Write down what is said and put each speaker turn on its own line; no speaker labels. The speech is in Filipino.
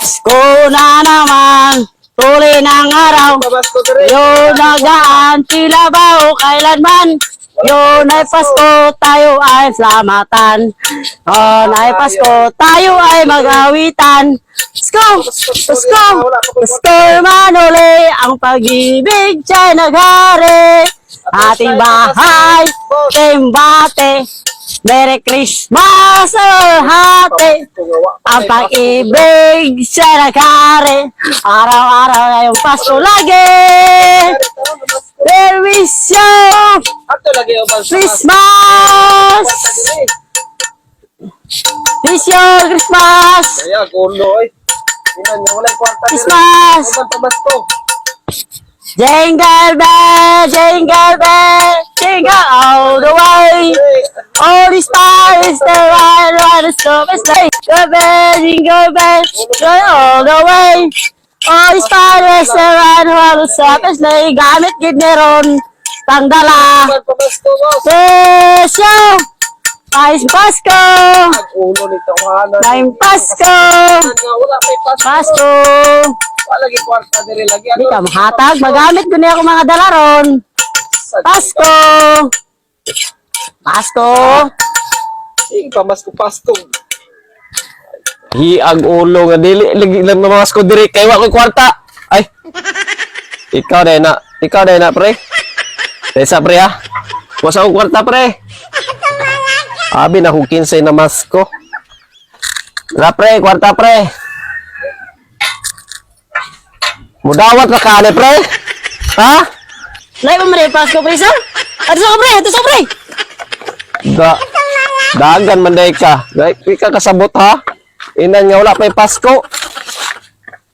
Pasko na naman, huli ng araw. Yun nagaan, tila ba o kailanman. Yun ay Pasko, tayo ay salamatan. Yun ay Pasko, tayo ay mag-awitan. Pasko, Pasko, Pasko naman uli, ang pag-ibig siya'y naghari. Ating bahay, timbate, Merry Christmas sa hati. Ang pag-ibig siya naghari. Araw-araw na yung Pasko lagi. We wish you Christmas. Wish you Christmas. Christmas. Jingle bell, jingle bell, jingle all the way. All the stars, the ride, the stop is late. Jingle bell, jingle all the way. All the stars, the ride, the stop is late. Gamit gid meron pangdala. Presyo, Pais Pasko. Naim Pasko. Pasko.
Lagi kwarta dire lagi.
Di ka mahatag, magamit ko niya ako mga dalaron. Pasko! Pasko!
Sige pa, Pasko.
Hiag ulo nga dili lagi lang mga Pasko dire kay wa ko kwarta. Ay. Ikaw na pre. Desa pre ha. Wasa ko kwarta pre. Abi na ko 15 na Pasko. Na pre, kwarta pre. Mudawat na ka, pre? Ha?
Nay mo mare Pasko pre sa? Ato sa pre, ato sa pre.
Dagan man day ka. Dai ka kasabot ha. Inan nga wala pay Pasko.